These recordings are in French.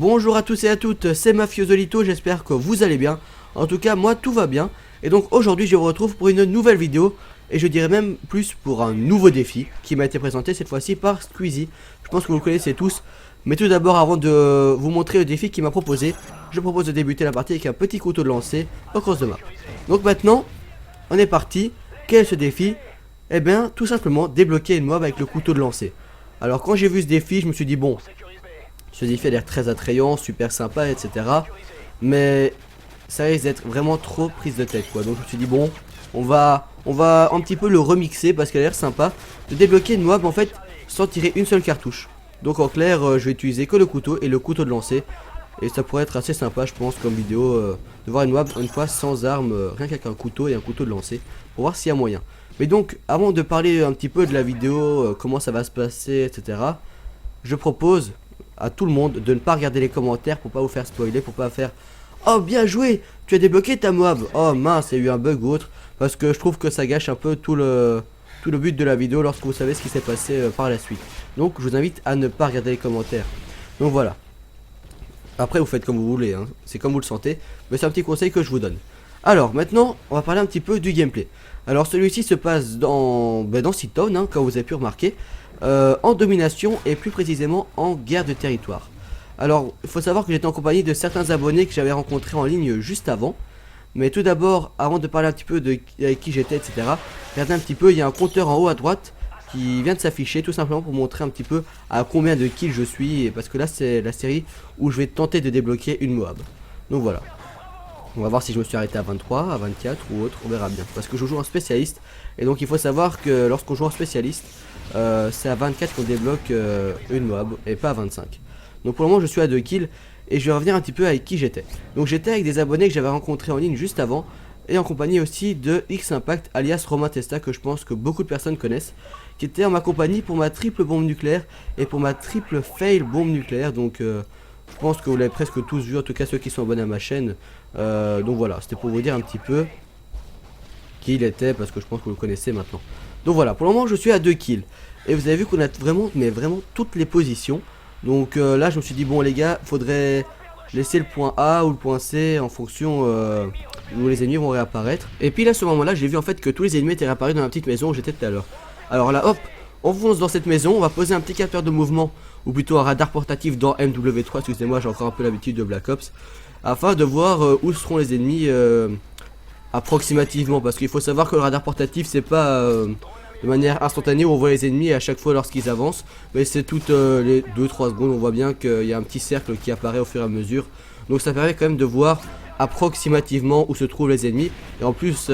Bonjour à tous et à toutes, c'est Mafiozolito, j'espère que vous allez bien. En tout cas, moi tout va bien. Et donc aujourd'hui, je vous retrouve pour une nouvelle vidéo. Et je dirais même plus pour un nouveau défi qui m'a été présenté cette fois-ci par Squeezie. Je pense que vous le connaissez tous. Mais tout d'abord, avant de vous montrer le défi qu'il m'a proposé, je propose de débuter la partie avec un petit couteau de lancer au cross de map. Donc maintenant, on est parti. Quel est ce défi? Eh bien, tout simplement débloquer une mob avec le couteau de lancer. Alors quand j'ai vu ce défi, je me suis dit bon, ce défi a l'air très attrayant, super sympa, etc. Mais ça risque d'être vraiment trop prise de tête quoi. Donc je me suis dit bon, on va un petit peu le remixer parce qu'elle a l'air sympa. De débloquer une mob en fait sans tirer une seule cartouche. Donc en clair, je vais utiliser que le couteau et le couteau de lancer. Et ça pourrait être assez sympa je pense comme vidéo de voir une mob une fois sans arme, rien qu'avec un couteau et un couteau de lancer. Pour voir s'il y a moyen. Mais donc avant de parler un petit peu de la vidéo, comment ça va se passer, etc. Je propose à tout le monde de ne pas regarder les commentaires pour pas vous faire spoiler, pour pas faire oh bien joué, tu as débloqué ta mob, oh mince il y a eu un bug ou autre, parce que je trouve que ça gâche un peu tout le but de la vidéo lorsque vous savez ce qui s'est passé par la suite. Donc je vous invite à ne pas regarder les commentaires. Donc voilà. Après vous faites comme vous voulez, hein. C'est comme vous le sentez, mais c'est un petit conseil que je vous donne. Alors maintenant on va parler un petit peu du gameplay. Alors celui-ci se passe dans Seatown, hein, comme vous avez pu remarquer. En domination et plus précisément en guerre de territoire. Alors il faut savoir que j'étais en compagnie de certains abonnés que j'avais rencontrés en ligne juste avant. Mais tout d'abord, avant de parler un petit peu de avec qui j'étais, etc. Regardez un petit peu, il y a un compteur en haut à droite qui vient de s'afficher tout simplement pour montrer un petit peu à combien de kills je suis. Et parce que là c'est la série où je vais tenter de débloquer une Moab. Donc voilà. On va voir si je me suis arrêté à 23, à 24 ou autre, on verra bien. Parce que je joue en spécialiste. Et donc il faut savoir que lorsqu'on joue en spécialiste, c'est à 24 qu'on débloque une mob et pas à 25. Donc pour le moment je suis à 2 kills et je vais revenir un petit peu avec qui j'étais. Donc j'étais avec des abonnés que j'avais rencontrés en ligne juste avant et en compagnie aussi de X Impact alias Romain Testa que je pense que beaucoup de personnes connaissent, qui était en ma compagnie pour ma triple bombe nucléaire et pour ma triple fail bombe nucléaire. Donc je pense que vous l'avez presque tous vu, en tout cas ceux qui sont abonnés à ma chaîne. Donc voilà, c'était pour vous dire un petit peu qui il était parce que je pense que vous le connaissez maintenant. Donc voilà, pour le moment je suis à 2 kills. Et vous avez vu qu'on a vraiment, mais vraiment toutes les positions. Donc là je me suis dit bon les gars, faudrait laisser le point A ou le point C en fonction où les ennemis vont réapparaître. Et puis là à ce moment là j'ai vu en fait que tous les ennemis étaient réapparus dans la petite maison où j'étais tout à l'heure. Alors là hop, on fonce dans cette maison, on va poser un petit capteur de mouvement, ou plutôt un radar portatif dans MW3, excusez-moi j'ai encore un peu l'habitude de Black Ops, afin de voir où seront les ennemis approximativement, parce qu'il faut savoir que le radar portatif c'est pas de manière instantanée où on voit les ennemis à chaque fois lorsqu'ils avancent, mais c'est toutes les 2-3 secondes on voit bien qu'il y a un petit cercle qui apparaît au fur et à mesure, donc ça permet quand même de voir approximativement où se trouvent les ennemis. Et en plus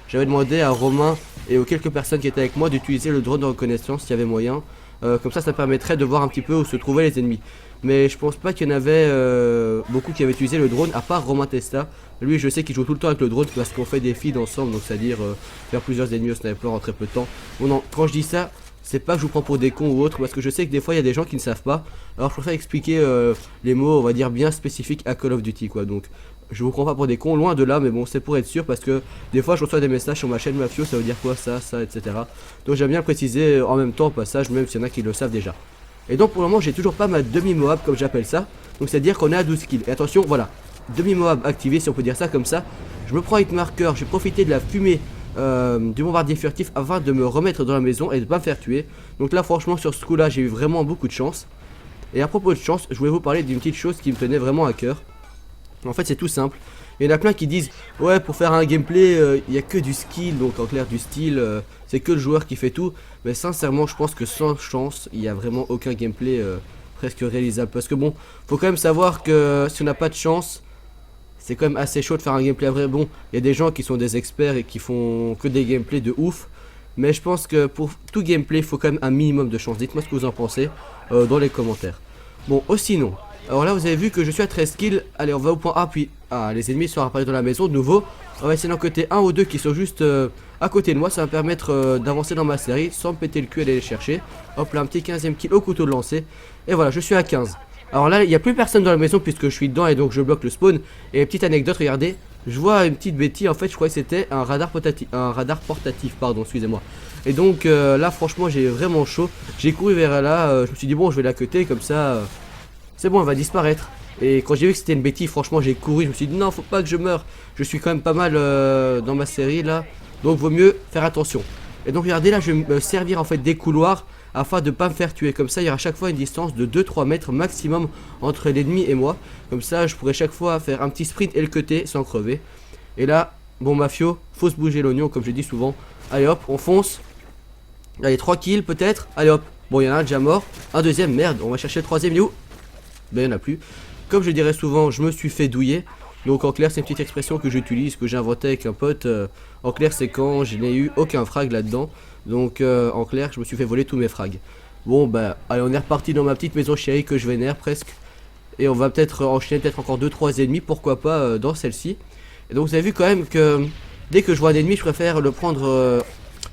j'avais demandé à Romain et aux quelques personnes qui étaient avec moi d'utiliser le drone de reconnaissance s'il y avait moyen, comme ça permettrait de voir un petit peu où se trouvaient les ennemis. Mais je pense pas qu'il y en avait beaucoup qui avaient utilisé le drone à part Romain Testa. Lui je sais qu'il joue tout le temps avec le drone parce qu'on fait des feeds ensemble, donc c'est à dire faire plusieurs ennemis au sniper en très peu de temps. Bon non, quand je dis ça, c'est pas que je vous prends pour des cons ou autre, parce que je sais que des fois il y a des gens qui ne savent pas. Alors je préfère expliquer les mots on va dire bien spécifiques à Call of Duty quoi. Donc je vous prends pas pour des cons, loin de là, mais bon c'est pour être sûr, parce que des fois je reçois des messages sur ma chaîne Mafio, ça veut dire quoi ça, etc. Donc j'aime bien préciser en même temps au passage, même s'il y en a qui le savent déjà. Et donc pour le moment j'ai toujours pas ma demi-Moab comme j'appelle ça. Donc c'est à dire qu'on est à 12 kills. Et attention voilà, demi-Moab activé si on peut dire ça comme ça. Je me prends hit marker, je vais profiter de la fumée du bombardier furtif afin de me remettre dans la maison et de pas me faire tuer. Donc là franchement sur ce coup là j'ai eu vraiment beaucoup de chance. Et à propos de chance, je voulais vous parler d'une petite chose qui me tenait vraiment à cœur. En fait c'est tout simple. Il y en a plein qui disent ouais pour faire un gameplay il n'y a que du skill, donc en clair du style, c'est que le joueur qui fait tout. Mais sincèrement je pense que sans chance il n'y a vraiment aucun gameplay presque réalisable. Parce que bon, faut quand même savoir que si on n'a pas de chance, c'est quand même assez chaud de faire un gameplay vrai. Bon, il y a des gens qui sont des experts et qui font que des gameplays de ouf. Mais je pense que pour tout gameplay il faut quand même un minimum de chance. Dites-moi ce que vous en pensez dans les commentaires. Bon, sinon, alors là vous avez vu que je suis à 13 kills. Allez on va au point A, puis les ennemis sont apparus dans la maison de nouveau. On va essayer d'en côté 1 ou 2 qui sont juste à côté de moi. Ça va me permettre d'avancer dans ma série sans me péter le cul et aller les chercher. Hop là un petit 15ème kill au couteau de lancer. Et voilà je suis à 15. Alors là il n'y a plus personne dans la maison puisque je suis dedans et donc je bloque le spawn. Et petite anecdote, regardez, je vois une petite bêtise, en fait je croyais que c'était un radar portatif, pardon, excusez-moi. Et donc là franchement j'ai vraiment chaud. J'ai couru vers là, je me suis dit bon je vais la cutter comme ça c'est bon elle va disparaître. Et quand j'ai vu que c'était une bêtise, franchement j'ai couru, je me suis dit non faut pas que je meure. Je suis quand même pas mal dans ma série là, donc vaut mieux faire attention. Et donc regardez là je vais me servir en fait des couloirs afin de pas me faire tuer. Comme ça il y aura à chaque fois une distance de 2-3 mètres maximum entre l'ennemi et moi. Comme ça je pourrais chaque fois faire un petit sprint et le cutter sans crever. Et là, bon mafio, faut se bouger l'oignon comme je dis souvent. Allez hop, on fonce. Allez 3 kills peut-être. Allez hop, bon il y en a un déjà mort. Un deuxième, merde, on va chercher le troisième, il est où? Ben il n'y en a plus. Comme je dirais souvent, je me suis fait douiller. Donc en clair c'est une petite expression que j'utilise, que j'ai inventée avec un pote. En clair c'est quand je n'ai eu aucun frag là-dedans. Donc en clair je me suis fait voler tous mes frags. Bon bah allez on est reparti dans ma petite maison chérie que je vénère presque. Et on va peut-être enchaîner peut-être encore 2-3 ennemis, pourquoi pas dans celle-ci. Et donc vous avez vu quand même que dès que je vois un ennemi je préfère le prendre,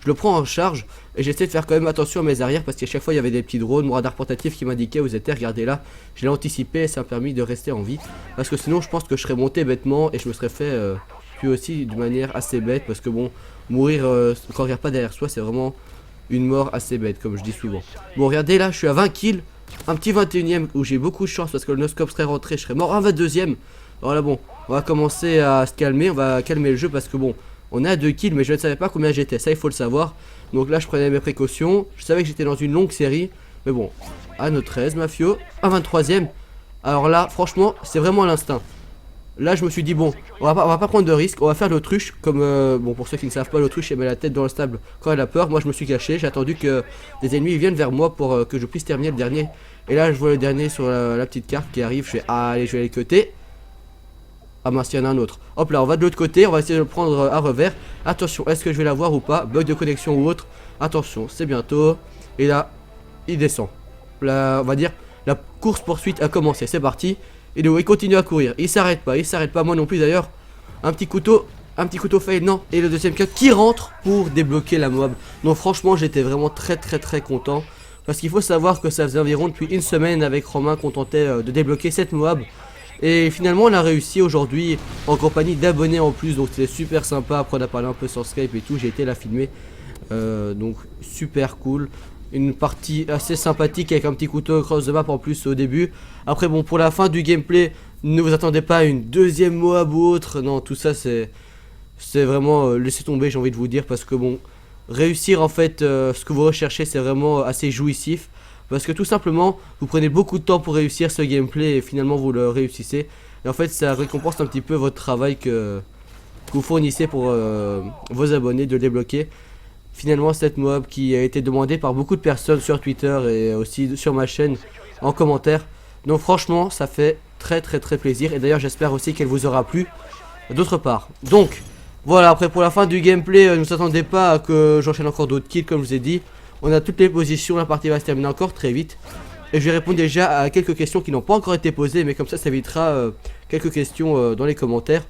je le prends en charge. Et j'essaie de faire quand même attention à mes arrières parce qu'à chaque fois il y avait des petits drones, mon radar portatif qui m'indiquait où ils étaient, regardez là. Je l'ai anticipé et ça m'a permis de rester en vie. Parce que sinon je pense que je serais monté bêtement et je me serais fait tuer aussi de manière assez bête. Parce que bon, mourir quand on regarde pas derrière soi c'est vraiment une mort assez bête comme je dis souvent. Bon regardez là, je suis à 20 kills, un petit 21ème où j'ai beaucoup de chance parce que le no-scope serait rentré, je serais mort, un 22ème. Voilà bon, on va commencer à se calmer, on va calmer le jeu parce que bon, on a 2 kills mais je ne savais pas combien j'étais, ça il faut le savoir. Donc là je prenais mes précautions, je savais que j'étais dans une longue série. Mais bon, à nos 13 mafio, un 23ème. Alors là franchement c'est vraiment l'instinct. Là je me suis dit bon, on va pas prendre de risque, on va faire l'autruche. Comme bon pour ceux qui ne savent pas, l'autruche elle met la tête dans le stable quand elle a peur. Moi je me suis caché, j'ai attendu que des ennemis viennent vers moi pour que je puisse terminer le dernier. Et là je vois le dernier sur la petite carte qui arrive, je fais allez je vais aller cutter. Ah mince, il y en a un autre. Hop là, on va de l'autre côté, on va essayer de le prendre à revers. Attention, est-ce que je vais l'avoir ou pas? Bug de connexion ou autre. Attention, c'est bientôt. Et là, il descend. Là, on va dire, la course poursuite a commencé, c'est parti. Et il continue à courir, il s'arrête pas, moi non plus d'ailleurs. Un petit couteau fail, non. Et le deuxième cut qui rentre pour débloquer la mob. Donc franchement, j'étais vraiment très content. Parce qu'il faut savoir que ça faisait environ depuis une semaine avec Romain qu'on tentait de débloquer cette mob. Et finalement on a réussi aujourd'hui en compagnie d'abonnés en plus, donc c'était super sympa. Après on a parlé un peu sur Skype et tout, j'ai été la filmer, donc super cool. Une partie assez sympathique avec un petit couteau cross the map en plus au début. Après bon pour la fin du gameplay, ne vous attendez pas à une deuxième Moab ou autre. Non tout ça c'est vraiment laisser tomber j'ai envie de vous dire. Parce que bon réussir en fait ce que vous recherchez c'est vraiment assez jouissif. Parce que tout simplement, vous prenez beaucoup de temps pour réussir ce gameplay et finalement vous le réussissez. Et en fait, ça récompense un petit peu votre travail que vous fournissez pour vos abonnés de le débloquer. Finalement, cette mob qui a été demandée par beaucoup de personnes sur Twitter et aussi sur ma chaîne en commentaire. Donc franchement, ça fait très plaisir. Et d'ailleurs, j'espère aussi qu'elle vous aura plu d'autre part. Donc, voilà, après pour la fin du gameplay, ne vous attendez pas à que j'enchaîne encore d'autres kills comme je vous ai dit. On a toutes les positions, la partie va se terminer encore très vite. Et je vais répondre déjà à quelques questions qui n'ont pas encore été posées. Mais comme ça évitera quelques questions dans les commentaires.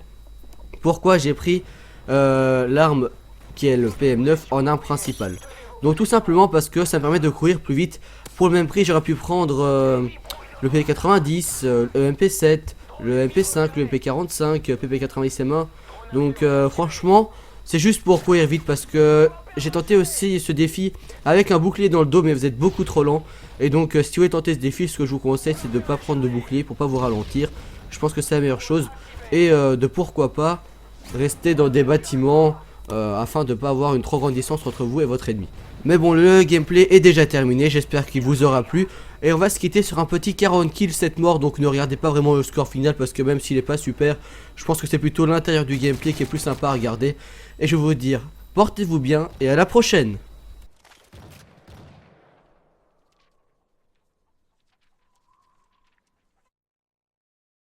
Pourquoi j'ai pris l'arme qui est le PM9 en arme principale? Donc tout simplement parce que ça me permet de courir plus vite. Pour le même prix j'aurais pu prendre le P90, le MP7, le MP5, le MP45, PP90M1. Donc franchement c'est juste pour courir vite parce que j'ai tenté aussi ce défi avec un bouclier dans le dos mais vous êtes beaucoup trop lent. Et donc si vous voulez tenter ce défi, ce que je vous conseille c'est de ne pas prendre de bouclier pour pas vous ralentir. Je pense que c'est la meilleure chose. Et de pourquoi pas rester dans des bâtiments afin de ne pas avoir une trop grande distance entre vous et votre ennemi. Mais bon le gameplay est déjà terminé, j'espère qu'il vous aura plu. Et on va se quitter sur un petit 40 kills 7 morts. Donc ne regardez pas vraiment le score final parce que même s'il n'est pas super, je pense que c'est plutôt l'intérieur du gameplay qui est plus sympa à regarder. Et je vais vous dire, portez-vous bien et à la prochaine.